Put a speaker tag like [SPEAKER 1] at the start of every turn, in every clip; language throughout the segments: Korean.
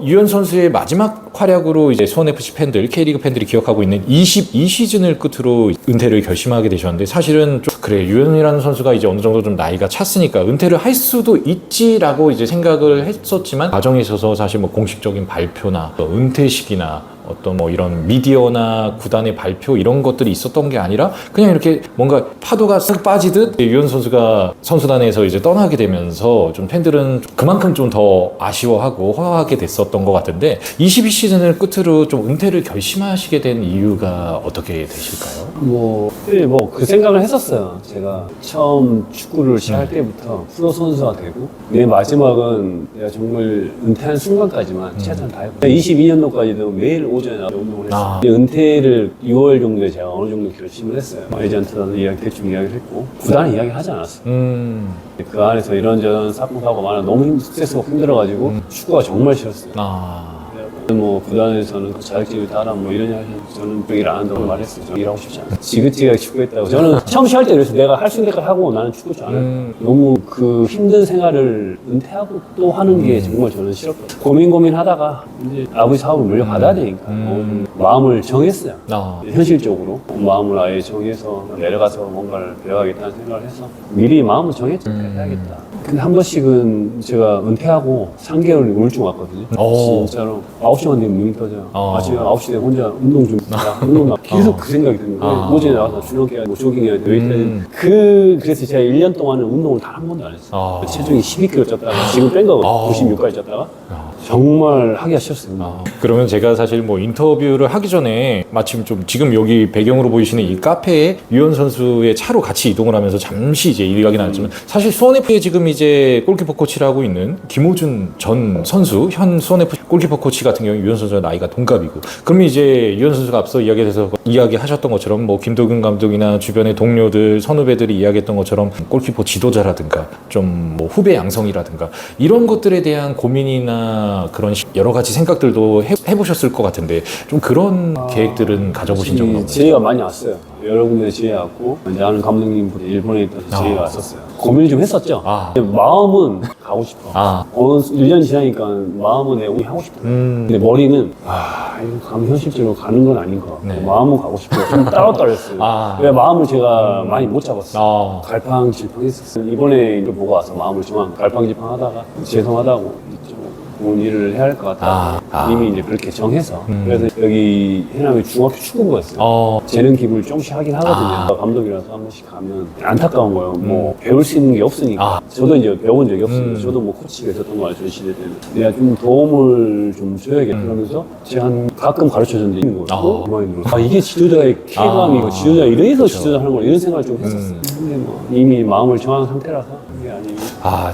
[SPEAKER 1] 유현 선수의 마지막 활약으로 이제 수원FC 팬들, K리그 팬들이 기억하고 있는 22시즌을 끝으로 은퇴를 결심하게 되셨는데, 사실은 좀 그래, 유현이라는 선수가 이제 어느 정도 좀 나이가 찼으니까 은퇴를 할 수도 있지라고 이제 생각을 했었지만, 과정에 있어서 사실 뭐 공식적인 발표나 은퇴식이나 어떤 뭐 이런 미디어나 구단의 발표 이런 것들이 있었던 게 아니라 그냥 이렇게 뭔가 파도가 쓱 빠지듯 유현 선수가 선수단에서 이제 떠나게 되면서 좀 팬들은 그만큼 좀 더 아쉬워하고 허하게 됐었던 것 같은데, 22시즌을 끝으로 좀 은퇴를 결심하시게 된 이유가 어떻게 되실까요?
[SPEAKER 2] 그 생각을 했었어요. 제가 처음 축구를 시작할 때부터 프로 선수가 되고, 내 마지막은 내가 정말 은퇴한 순간까지만 최선을 다했고, 22년도까지도 매일 오전에 나와서 운동을 했어요. 은퇴를 6월 정도에 제가 어느 정도 결심을 했어요. 에이전트한테 대충 이야기를 했고, 구단에 이야기 하지 않았어요. 그 안에서 이런저런 사건 많아 너무 스트레스가 힘들어가지고 축구가 정말 싫었어요. 뭐 구단에서는 자격증을 따라 뭐 이런 이야기 저는 그 일 안 한다고 말했어요. 저는 일하고 싶지 않아요. 지긋지긋하게 축구했다고. 저는 처음 시작할 때 그랬어요. 내가 할 수 있는 데까지 하고 나는 축구 줄 알아요. 너무 그 힘든 생활을 은퇴하고 또 하는 게 정말 저는 싫었거든요. 고민하다가 이제 아버지 사업을 물려받아야 되니까 마음을 정했어요. 현실적으로 마음을 아예 정해서 내려가서 뭔가를 배워야겠다는 생각을 해서 미리 마음을 정했죠. 해야겠다. 근데 한 번씩은 제가 은퇴하고 3개월 우울증 왔거든요. 진짜로 9시만 되면 눈이 떠져요. 아침에 9시 되면 혼자 운동 좀 운동 계속 그 생각이 드는 거예요. 오전에 나가서 줄넘기 뭐 조깅해야 돼. 웨이트 그래서 제가 1년 동안은 운동을 단 한 번도 안 했어요. 체중이 12kg 쪘다가 지금 뺀 거거든요. 96까지 쪘다가 정말 하기가 싫었어요.
[SPEAKER 1] 그러면 제가 사실 뭐 인터뷰를 하기 전에 마침 좀 지금 여기 배경으로 보이시는 이 카페에 유현 선수의 차로 같이 이동을 하면서 잠시 이제 이야기 나눴지만, 사실 수원FC에 지금 이제 골키퍼 코치를 하고 있는 김호준 전 선수, 현 수원FC 골키퍼 코치 같은 경우 유현 선수와 나이가 동갑이고, 그러면 이제 유현 선수가 앞서 이야기하셨던 것처럼 뭐 김도균 감독이나 주변의 동료들, 선후배들이 이야기했던 것처럼 골키퍼 지도자라든가 좀 뭐 후배 양성이라든가 이런 것들에 대한 고민이나 그런 여러 가지 생각들도 해보셨을 것 같은데, 좀 그런 계획들은 가져보신 적은 없나요?
[SPEAKER 2] 지혜가 많이 왔어요. 여러 군데 지혜 왔고, 이제 아는 감독님보다 일본에 있던 지혜가 왔었어요. 고민을 좀 했었죠. 마음은 가고 싶어. 어느 1년 지나니까 마음은 내가 하고 싶어. 근데 머리는 이거 가면 현실적으로 가는 건 아닌 것 같고, 마음은 가고 싶어. 좀 따로따로했어요. 왜 마음을 제가 많이 못 잡았어요. 갈팡질팡했었어요. 이번에 이걸 보고 와서 마음을 좀 갈팡질팡하다가 죄송하다고 좋은 일을 해야 할 것 같다. 이미 이제 그렇게 정해서. 그래서 여기 해남의 중학교 축구부였어요. 재능 기부를 조금씩 하긴 하거든요. 감독이라서 한 번씩 가면 안타까운 거예요. 뭐 배울 수 있는 게 없으니까. 저도 이제 배워본 적이 없어요. 저도 뭐 코치가 있었던 거 알죠, 시대 때는. 내가 좀 도움을 좀 줘야겠다. 그러면서 제가 가끔 가르쳐준 데 있는 거예요. 이게 지도자의 쾌감이고, 지도자 이래서 지도자 하는 거 이런 생각을 좀 했었어요. 근데 뭐 이미 마음을 정한 상태라서 이게 아니면.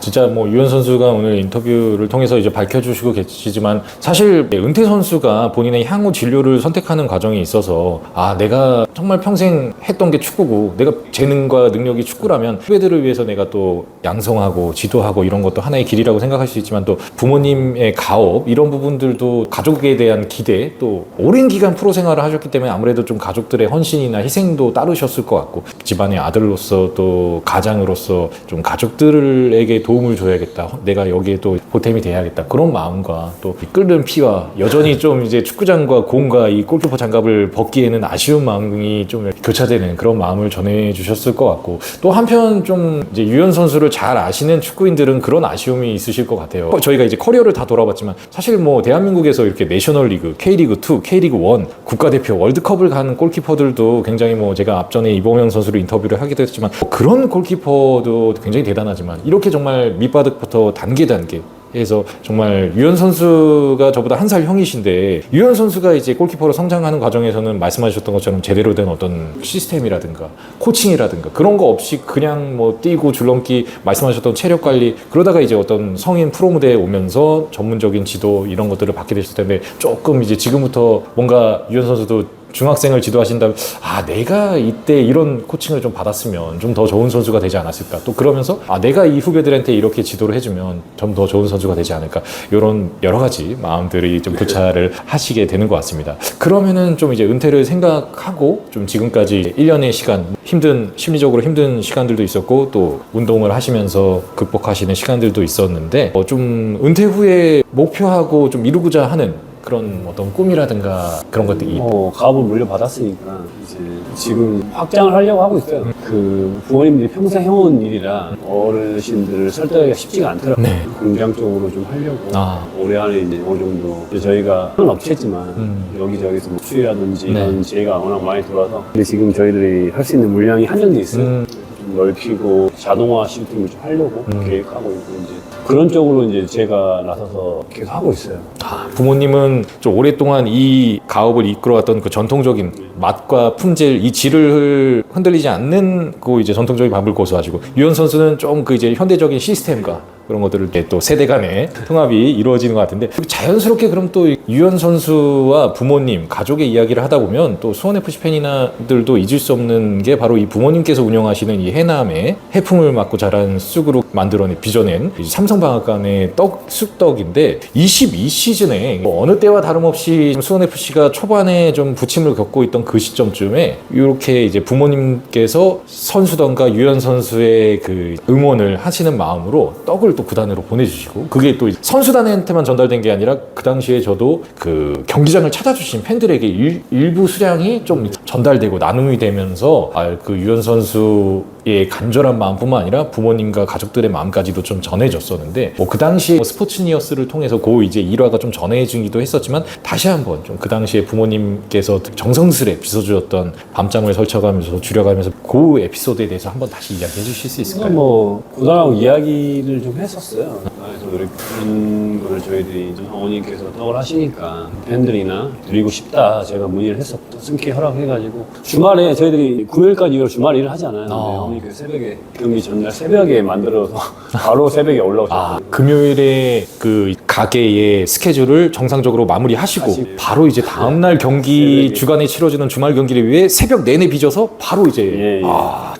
[SPEAKER 1] 진짜 뭐 유현 선수가 오늘 인터뷰를 통해서 이제 밝혀주시고 계시지만, 사실 은퇴 선수가 본인의 향후 진로를 선택하는 과정에 있어서 내가 정말 평생 했던 게 축구고, 내가 재능과 능력이 축구라면 후배들을 위해서 내가 또 양성하고 지도하고 이런 것도 하나의 길이라고 생각할 수 있지만, 또 부모님의 가업 이런 부분들도 가족에 대한 기대, 또 오랜 기간 프로 생활을 하셨기 때문에 아무래도 좀 가족들의 헌신이나 희생도 따르셨을 것 같고, 집안의 아들로서 또 가장으로서 좀 가족들에게 도움을 줘야겠다, 내가 여기에 또 보탬이 돼야겠다, 그런 마음과 또 끓는 피와 여전히 좀 이제 축구장과 공과 이 골키퍼 장갑을 벗기에는 아쉬운 마음이 좀 교차되는 그런 마음을 전해주셨을 것 같고, 또 한편 좀 이제 유현 선수를 잘 아시는 축구인들은 그런 아쉬움이 있으실 것 같아요. 저희가 이제 커리어를 다 돌아봤지만, 사실 뭐 대한민국에서 이렇게 내셔널리그, K리그2, K리그1, 국가대표, 월드컵을 가는 골키퍼들도 굉장히 뭐 제가 앞전에 이범영 선수를 인터뷰를 하기도 했지만, 그런 골키퍼도 굉장히 대단하지만, 이렇게 정말 밑바닥부터 단계 해서 정말 유현 선수가 저보다 한 살 형이신데, 유현 선수가 이제 골키퍼로 성장하는 과정에서는 말씀하셨던 것처럼 제대로 된 어떤 시스템이라든가 코칭이라든가 그런 거 없이 그냥 뭐 뛰고 줄넘기, 말씀하셨던 체력 관리, 그러다가 이제 어떤 성인 프로 무대에 오면서 전문적인 지도 이런 것들을 받게 되실 텐데, 조금 이제 지금부터 뭔가 유현 선수도 중학생을 지도하신다면 내가 이때 이런 코칭을 좀 받았으면 좀 더 좋은 선수가 되지 않았을까. 또 그러면서 내가 이 후배들한테 이렇게 지도를 해주면 좀 더 좋은 선수가 되지 않을까. 이런 여러 가지 마음들이 좀 교차를 하시게 되는 것 같습니다. 그러면은 좀 이제 은퇴를 생각하고 좀 지금까지 1년의 시간, 심리적으로 힘든 시간들도 있었고 또 운동을 하시면서 극복하시는 시간들도 있었는데 좀 은퇴 후에 목표하고 좀 이루고자 하는 그런 어떤 꿈이라든가 그런 것들이
[SPEAKER 2] 가업을 물려받았으니까 이제 지금 확장을 하려고 하고 있어요. 그 부모님들이 평생 해온 일이라 어르신들을 설득하기가 쉽지가 않더라고요.
[SPEAKER 1] 네.
[SPEAKER 2] 긍정적으로 좀 하려고 올해 안에 이제 어느 정도 이제 저희가 큰 업체지만 여기저기서 뭐 수혜라든지 이런 지혜가 워낙 많이 들어와서 근데 지금 저희들이 할 수 있는 물량이 한정돼 있어요. 좀 넓히고 자동화 시스템을 좀 하려고 계획하고 있고 이제 그런 쪽으로 이제 제가 나서서 계속 하고 있어요.
[SPEAKER 1] 부모님은 좀 오랫동안 이 가업을 이끌어왔던 그 전통적인 맛과 품질, 이 질을 흔들리지 않는 그 이제 전통적인 밥을 고수하시고 유현 선수는 좀 그 이제 현대적인 시스템과 그런 것들을 또 세대 간의 통합이 이루어지는 것 같은데 자연스럽게 그럼 또 유현 선수와 부모님, 가족의 이야기를 하다 보면 또 수원FC 팬이나들도 잊을 수 없는 게 바로 이 부모님께서 운영하시는 이 해남의 해풍을 맞고 자란 쑥으로 만들어낸 빚어낸 삼성방앗간의 쑥떡인데 22시즌에 어느 때와 다름없이 수원FC가 초반에 좀 부침을 겪고 있던 그 시점쯤에 이렇게 이제 부모님께서 선수단과 유현 선수의 그 응원을 하시는 마음으로 떡을 또 구단으로 보내주시고 그게 또 선수단한테만 전달된 게 아니라 그 당시에 저도 그 경기장을 찾아주신 팬들에게 일부 수량이 좀 전달되고 나눔이 되면서 그 유현 선수의 간절한 마음뿐만 아니라 부모님과 가족들의 마음까지도 좀 전해졌었는데 그 당시에 스포츠니어스를 통해서 그 이제 일화가 좀 전해지기도 했었지만 다시 한번 좀 그 당시에 부모님께서 정성스레 빚어주었던 밤잠을 설쳐가면서 줄여가면서 그 에피소드에 대해서 한번 다시 이야기해 주실 수 있을까요?
[SPEAKER 2] 뭐 구단하고 이야기를 좀 했었어요. 그래서 이렇게 그런 거를 저희들이 좀 어머님께서 떡을 하시니까 팬들이나 드리고 싶다 제가 문의를 했었고 승케 허락해가지고 주말에 저희들이 금요일까지 주말 일을 하잖아요. 근데 어머니께서 새벽에 경기 전날 새벽에 만들어서 바로 새벽에 올라오셨어요.
[SPEAKER 1] 금요일에 그 가게의 스케줄을 정상적으로 마무리하시고 바로 이제 다음날 경기 주간에 치러지는 주말 경기를 위해 새벽 내내 빚어서 바로 이제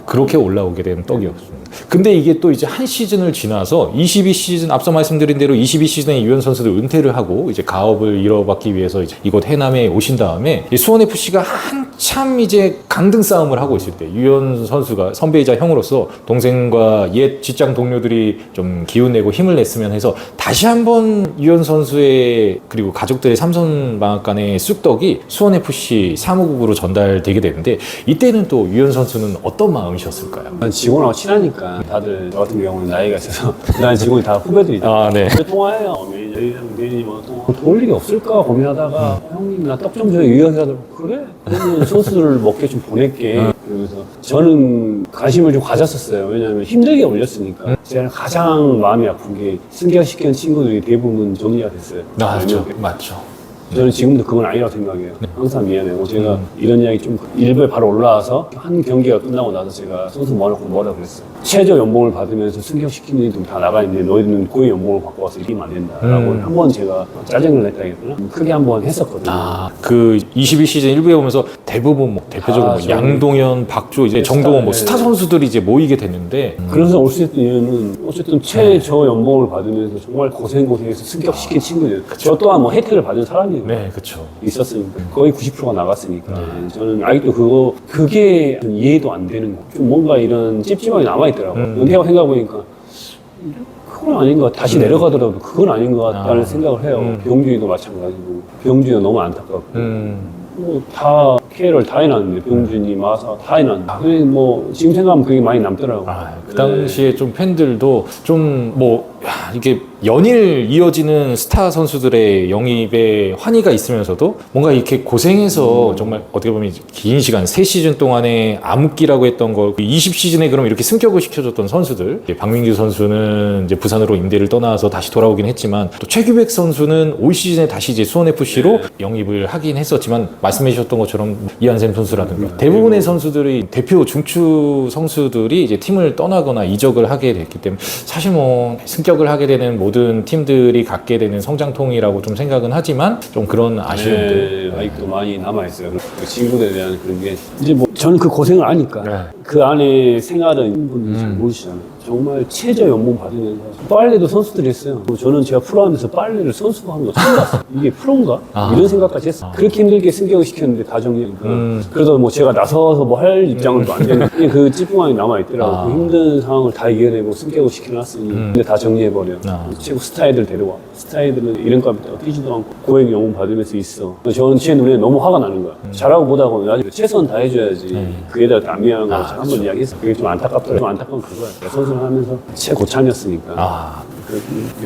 [SPEAKER 1] 그렇게 올라오게 된 떡이었습니다. 근데 이게 또 이제 한 시즌을 지나서 22시즌 앞서 말씀드린 대로 22시즌에 유현 선수도 은퇴를 하고 이제 가업을 이뤄받기 위해서 이제 이곳 해남에 오신 다음에 수원FC가 한참 이제 강등 싸움을 하고 있을 때 유현 선수가 선배이자 형으로서 동생과 옛 직장 동료들이 좀 기운내고 힘을 냈으면 해서 다시 한번 유현 선수의 그리고 가족들의 삼성방앗간의 쑥떡이 수원FC 사무국으로 전달되게 되는데 이때는 또 유현 선수는 어떤 마음이셨을까요?
[SPEAKER 2] 직원하고 친하니까 다들 저 같은 경우는 나이가 있어서 난 직원이 다 후배들이다.
[SPEAKER 1] 네.
[SPEAKER 2] 왜 통화해요? 매니저랑 매니저랑 도울 일이 없을까 고민하다가 형님 나 떡 좀 줘요. 유연하더라고. 그래? 그러면 소스를 먹게 좀 보낼게. 그래서 저는 관심을 좀 가졌었어요. 왜냐하면 힘들게 올렸으니까. 제가 가장 마음이 아픈 게 승격시키는 친구들이 대부분 정리가 됐어요.
[SPEAKER 1] 맞죠.
[SPEAKER 2] 저는 지금도 그건 아니라고 생각해요. 항상 미안해요. 제가 이런 이야기 좀 일부에 바로 올라와서 한 경기가 끝나고 나서 제가 선수 뭐라 그랬어요. 최저 연봉을 받으면서 승격시키는 애들 다 나가 있는데 너희들은 고의 연봉을 받고 와서 이기면 안 된다라고 한 번 제가 짜증을 냈다 했구나. 크게 한 번 했었거든요.
[SPEAKER 1] 그 22시즌 1부에 오면서 대부분 대표적으로 양동현, 박주호, 이제 정동원 스타 선수들이 이제 모이게 됐는데
[SPEAKER 2] 그래서 올 수 있는 이유는 어쨌든 최저 연봉을 받으면서 정말 고생해서 승격시킨 친구들. 저 또한 뭐 혜택을 받은 사람이에요.
[SPEAKER 1] 네, 그렇죠.
[SPEAKER 2] 있었으니까 거의 90%가 나갔으니까 저는 아직도 그게 이해도 안 되는 거. 좀 뭔가 이런 찝찝함이 남아있더라고요. 은퇴하고 생각해보니까 그건 아닌 것 같아. 다시 내려가더라도 그건 아닌 것 같다는 생각을 해요. 병준이도 마찬가지고 병준이도 너무 안타깝고 다 KL을 다 해놨는데 병준이, 마사 다 해놨는데 뭐 지금 생각하면 그게 많이 남더라고요.
[SPEAKER 1] 그 당시에 좀 팬들도 좀 이게 연일 이어지는 스타 선수들의 영입에 환희가 있으면서도 뭔가 이렇게 고생해서 정말 어떻게 보면 긴 시간 3시즌 동안에 암흑기라고 했던 거 20시즌에 그럼 이렇게 승격을 시켜줬던 선수들 박민규 선수는 이제 부산으로 임대를 떠나서 다시 돌아오긴 했지만 또 최규백 선수는 올 시즌에 다시 이제 수원FC로 영입을 하긴 했었지만 말씀해 주셨던 것처럼 이한샘 선수라든가 대부분의 선수들이 대표 중추 선수들이 이제 팀을 떠나거나 이적을 하게 됐기 때문에 사실 뭐 승격을 하게 되는 모든 팀들이 갖게 되는 성장통이라고 좀 생각은 하지만 좀 그런 아쉬움들
[SPEAKER 2] 네, 아직도 많이 남아있어요. 그 친구들에 대한 그런 게 이제 뭐 저는 그 고생을 아니까
[SPEAKER 1] 네.
[SPEAKER 2] 그 안에 생활은 분들이 잘 모르시잖아요. 정말 최저 연봉 받으면서 빨래도 선수들이 했어요. 저는 제가 프로하면서 빨래를 선수가 하는 거 처음 봤어요. 이게 프로인가? 이런 생각까지 했어요. 그렇게 힘들게 승격을 시켰는데 가정이니까. 그래도 뭐 제가 나서서 뭐 할 입장은 안 되는 그 찌뿌망이 남아있더라고요. 그 힘든 상황을 다 이겨내고 승격을 시켜놨으니 근데 다 정리해버려. 최고 스타이들 데려와. 스타이들은 이름값이 뛰지도 않고 고액 연봉 받으면서 있어. 저는 제 눈에 너무 화가 나는 거야. 잘하고 못하고 나중에 최선 다해줘야지. 그에다 안 미안한 거 제가 한번 이야기했어. 그게 좀 안타깝더라고요. 좀 안타까운 그거야. 선수를 하면서 최고참이었으니까.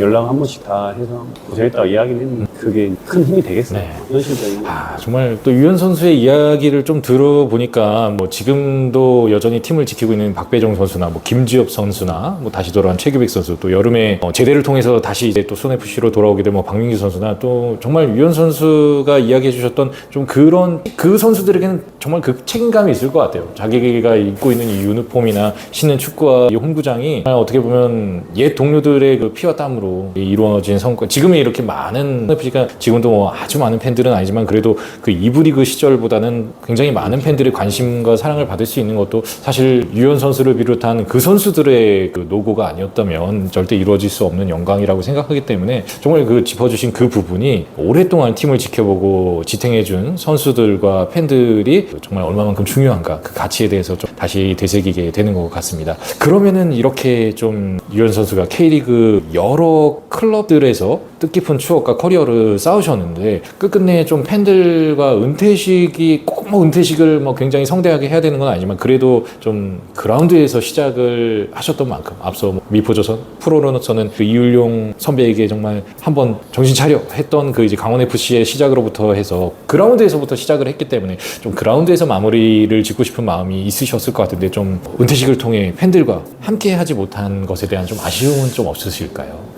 [SPEAKER 2] 연락 한 번씩 다 해서 고생했다고 이야기는 했는데 그게 큰 힘이 되겠어요. 현실적인.
[SPEAKER 1] 정말 또 유현 선수의 이야기를 좀 들어보니까 뭐 지금도 여전히 팀을 지키고 있는 박배정 선수나 뭐 김지엽 선수나 뭐 다시 돌아온 최규백 선수 또 여름에 제대를 통해서 다시 이제 또 손FC로 돌아오게 된 뭐 박민규 선수나 또 정말 유현 선수가 이야기해 주셨던 좀 그런 그 선수들에게는 정말 그 책임감이 있을 것 같아요. 자기가 입고 있는 이 유니폼이나 신는 축구와 이 홈구장이 어떻게 보면 옛 동료들의 그 피와 땀으로 이루어진 성과. 지금의 이렇게 많은 FC가 지금도 뭐 아주 많은 팬들은 아니지만 그래도 그 2부 리그 시절보다는 굉장히 많은 팬들의 관심과 사랑을 받을 수 있는 것도 사실 유현 선수를 비롯한 그 선수들의 그 노고가 아니었다면 절대 이루어질 수 없는 영광이라고 생각하기 때문에 정말 그 짚어주신 그 부분이 오랫동안 팀을 지켜보고 지탱해준 선수들과 팬들이 정말 얼마만큼 중요한가 그 가치에 대해서 좀 다시 되새기게 되는 것 같습니다. 그러면은 이렇게 좀 유현 선수가 K리그 여러 클럽들에서 뜻깊은 추억과 커리어를 쌓으셨는데 끝끝내 좀 팬들과 은퇴식이 꼭 뭐 은퇴식을 뭐 굉장히 성대하게 해야 되는 건 아니지만 그래도 좀 그라운드에서 시작을 하셨던 만큼 앞서 뭐 미포조선 프로로서는 그 이율용 선배에게 정말 한번 정신 차려 했던 그 이제 강원 FC의 시작으로부터 해서 그라운드에서부터 시작을 했기 때문에 좀 그라운드에서 마무리를 짓고 싶은 마음이 있으셨을 것 같은데 좀 은퇴식을 통해 팬들과 함께 하지 못한 것에 대한 좀 아쉬움은 좀 없으실까요?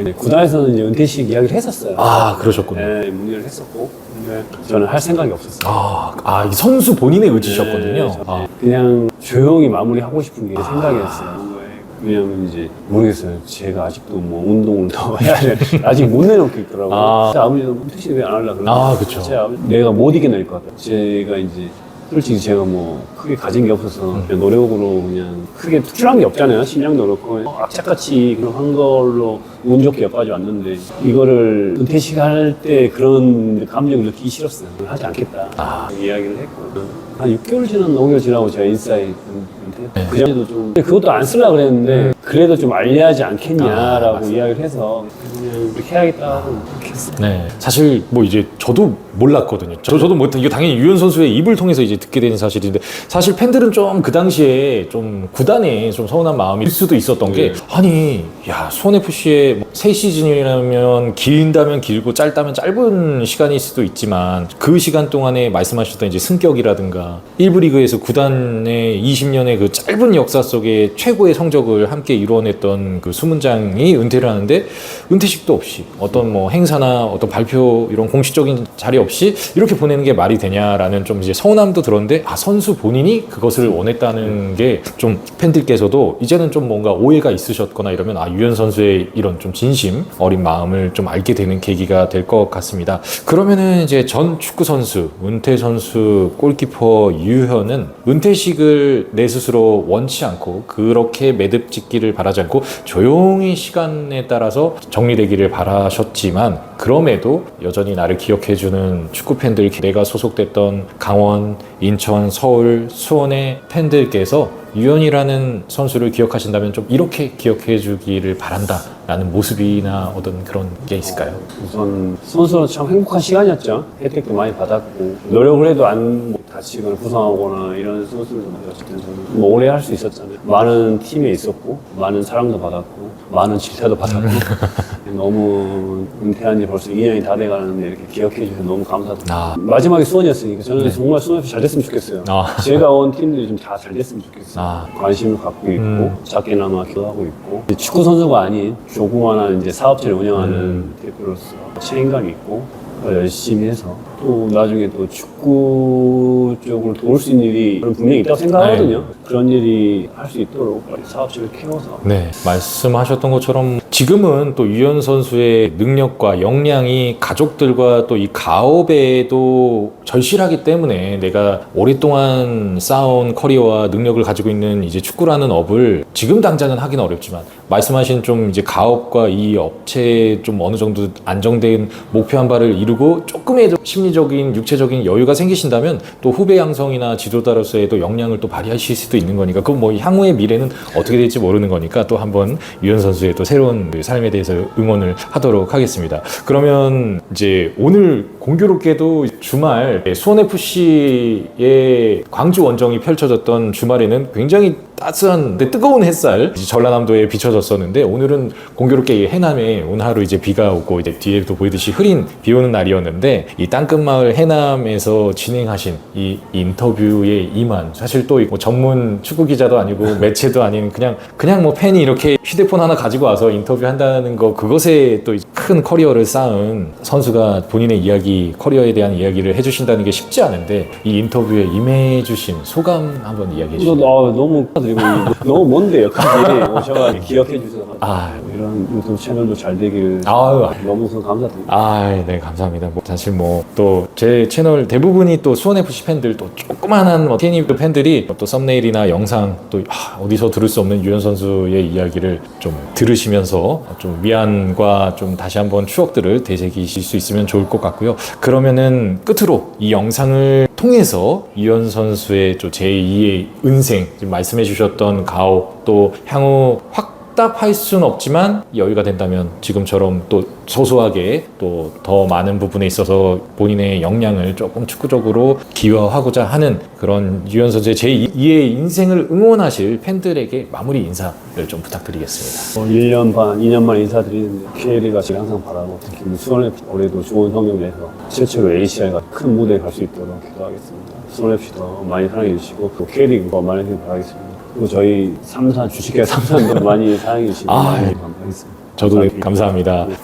[SPEAKER 2] 이제 구단에서는 이제 은퇴식 이야기를 했었어요.
[SPEAKER 1] 그러셨군요.
[SPEAKER 2] 네, 문의를 했었고, 근데 저는 할 생각이 없었어요.
[SPEAKER 1] 이 선수 본인의 의지셨거든요.
[SPEAKER 2] 네, 그냥 조용히 마무리하고 싶은 게 생각이었어요. 왜냐면 이제 모르겠어요. 제가 아직도 뭐 운동을 더 해야 돼. 아직 못 내놓고 있더라고요. 제 아버지도 은퇴식 왜 안 하려고 그러나?
[SPEAKER 1] 그쵸.
[SPEAKER 2] 제 아버지 내가 못 이겨낼 것 같아요. 제가 이제 솔직히 제가 뭐 크게 가진 게 없어서 그냥 노력으로 그냥 크게 투출한 게 없잖아요. 신장도 그렇고 악착같이 그런 한 걸로 운 좋게 여기까지 왔는데 이거를 은퇴식 할 때 그런 감정을 느끼기 싫었어요. 하지 않겠다 이야기를 했고 한 6개월 지난 5개월 지나고 제가 인사이트 은퇴 그 전에도 좀 그것도 안 쓰려고 그랬는데 그래도 좀 알려야지 않겠냐라고 이야기를 해서 그냥 이렇게 해야겠다 하고 그렇게 했어요.
[SPEAKER 1] 네, 사실 뭐 이제 저도 몰랐거든요. 저도 못한 이게 당연히 유현 선수의 입을 통해서 이제 듣게 되는 사실인데 사실 팬들은 좀 그 당시에 좀 구단에 좀 서운한 마음일 수도 있었던 게 아니 야 수원 FC의 3시즌이라면 길다면 길고 짧다면 짧은 시간일 수도 있지만 그 시간 동안에 말씀하셨던 이제 승격이라든가 1부 리그에서 구단의 20년의 그 짧은 역사 속에 최고의 성적을 함께 이루어냈던 그 수문장이 은퇴를 하는데 은퇴식도 없이 어떤 뭐 행사나 어떤 발표 이런 공식적인 자리 없이 이렇게 보내는 게 말이 되냐라는 좀 이제 서운함도 들었는데 선수 본인이 그것을 원했다는 게 좀 팬들께서도 이제는 좀 뭔가 오해가 있으셨거나 이러면 유현 선수의 이런 좀 진심 어린 마음을 좀 알게 되는 계기가 될 것 같습니다. 그러면은 이제 전 축구 선수 은퇴 선수 골키퍼 유현은 은퇴식을 내 스스로 원치 않고 그렇게 매듭 짓기를 바라지 않고 조용히 시간에 따라서 정리되기를 바라셨지만 그럼에도 여전히 나를 기억해주는 축구 팬들, 내가 소속됐던 강원, 인천, 서울, 수원의 팬들께서 유현이라는 선수를 기억하신다면 좀 이렇게 기억해 주기를 바란다 라는 모습이나 어떤 그런 게 있을까요?
[SPEAKER 2] 우선 선수는 참 행복한 시간이었죠. 혜택도 많이 받았고 노력을 해도 안 다치거나 부상하거나 이런 선수들도 어쨌든 저는 뭐 오래 할 수 있었잖아요. 많은 팀에 있었고 많은 사랑도 받았고 많은 질타도 받았고 너무 은퇴한 지 벌써 2년이 다 돼가는데 이렇게 기억해 주셔서 너무 감사드립니다. 마지막에 수원이었으니까 저는 정말 수원에서 잘 됐으면 좋겠어요. 제가 온 팀들이 좀 다 잘 됐으면 좋겠어요. 관심을 갖고 있고 작게나마 기도하고 있고 축구 선수가 아닌 조그마한 이제 사업체를 운영하는 대표로서 책임감이 있고 열심히 해서 또 나중에 또 축구 쪽으로 도울 수 있는 일이 저는 분명히 있다고 생각하거든요. 그런 일이 할 수 있도록 빨리 사업체를 키워서
[SPEAKER 1] 네, 말씀하셨던 것처럼 지금은 또 유현 선수의 능력과 역량이 가족들과 또 이 가업에도 절실하기 때문에 내가 오랫동안 쌓아온 커리어와 능력을 가지고 있는 이제 축구라는 업을 지금 당장은 하기는 어렵지만 말씀하신 좀 이제 가업과 이 업체에 좀 어느 정도 안정된 목표한 바를 이루고 조금의 심리적인 육체적인 여유가 생기신다면 또 후배 양성이나 지도자로서의 또 역량을 또 발휘하실 수도 있는 거니까 그건 뭐 향후의 미래는 어떻게 될지 모르는 거니까 또 한번 유현 선수의 또 새로운 삶에 대해서 응원을 하도록 하겠습니다. 그러면 이제 오늘 공교롭게도 주말 수원FC의 광주 원정이 펼쳐졌던 주말에는 굉장히 따스한 뜨거운 햇살 전라남도에 비춰졌었는데 오늘은 공교롭게 해남에 오늘 하루 이제 비가 오고 이제 뒤에도 보이듯이 흐린 비 오는 날이었는데 이 땅끝마을 해남에서 진행하신 이 인터뷰에 임한 사실 또 뭐 전문 축구 기자도 아니고 매체도 아닌 그냥 뭐 팬이 이렇게 휴대폰 하나 가지고 와서 인터뷰한다는 거 그것에 또 큰 커리어를 쌓은 선수가 본인의 이야기 커리어에 대한 이야기를 해주신다는 게 쉽지 않은데 이 인터뷰에 임해주신 소감 한번 이야기해 주시죠.
[SPEAKER 2] 너무 축하드리고 너무 먼데요. 그게 오셔가지고 기억해 주셔서 이런 유튜브 채널도 잘 되길 너무 감사드립니다.
[SPEAKER 1] 네, 감사합니다. 사실 또 제 채널 대부분이 또 수원FC 팬들 또 조그만한 TNE 팬들이 또 썸네일이나 영상 또 어디서 들을 수 없는 유현 선수의 이야기를 좀 들으시면서 좀 위안과 좀 다시 한번 추억들을 되새기실 수 있으면 좋을 것 같고요. 그러면은 끝으로 이 영상을 통해서 유현 선수의 제2의 은생 지금 말씀해 주셨던 가오 또 향후 확답할 수는 없지만 여유가 된다면 지금처럼 또 소소하게 또 더 많은 부분에 있어서 본인의 역량을 조금 축구적으로 기여하고자 하는 그런 유현 선수의 제2의 인생을 응원하실 팬들에게 마무리 인사를 좀 부탁드리겠습니다.
[SPEAKER 2] 1년 반, 2년 만에 인사드리는데 KL이가 지금 항상 바라고 특히 수원FC 올해도 좋은 성적을 내서 실제로 ACR과 큰 무대에 갈 수 있도록 기도하겠습니다. 수원FC 더 많이 사랑해 주시고 또 KL이 더 많이 사랑해 바라겠습니다. 그리고 저희 삼산 주식회 삼산도 많이 사랑해 주시고 많이 감사하겠습니다.
[SPEAKER 1] 저도 감사합니다. 네,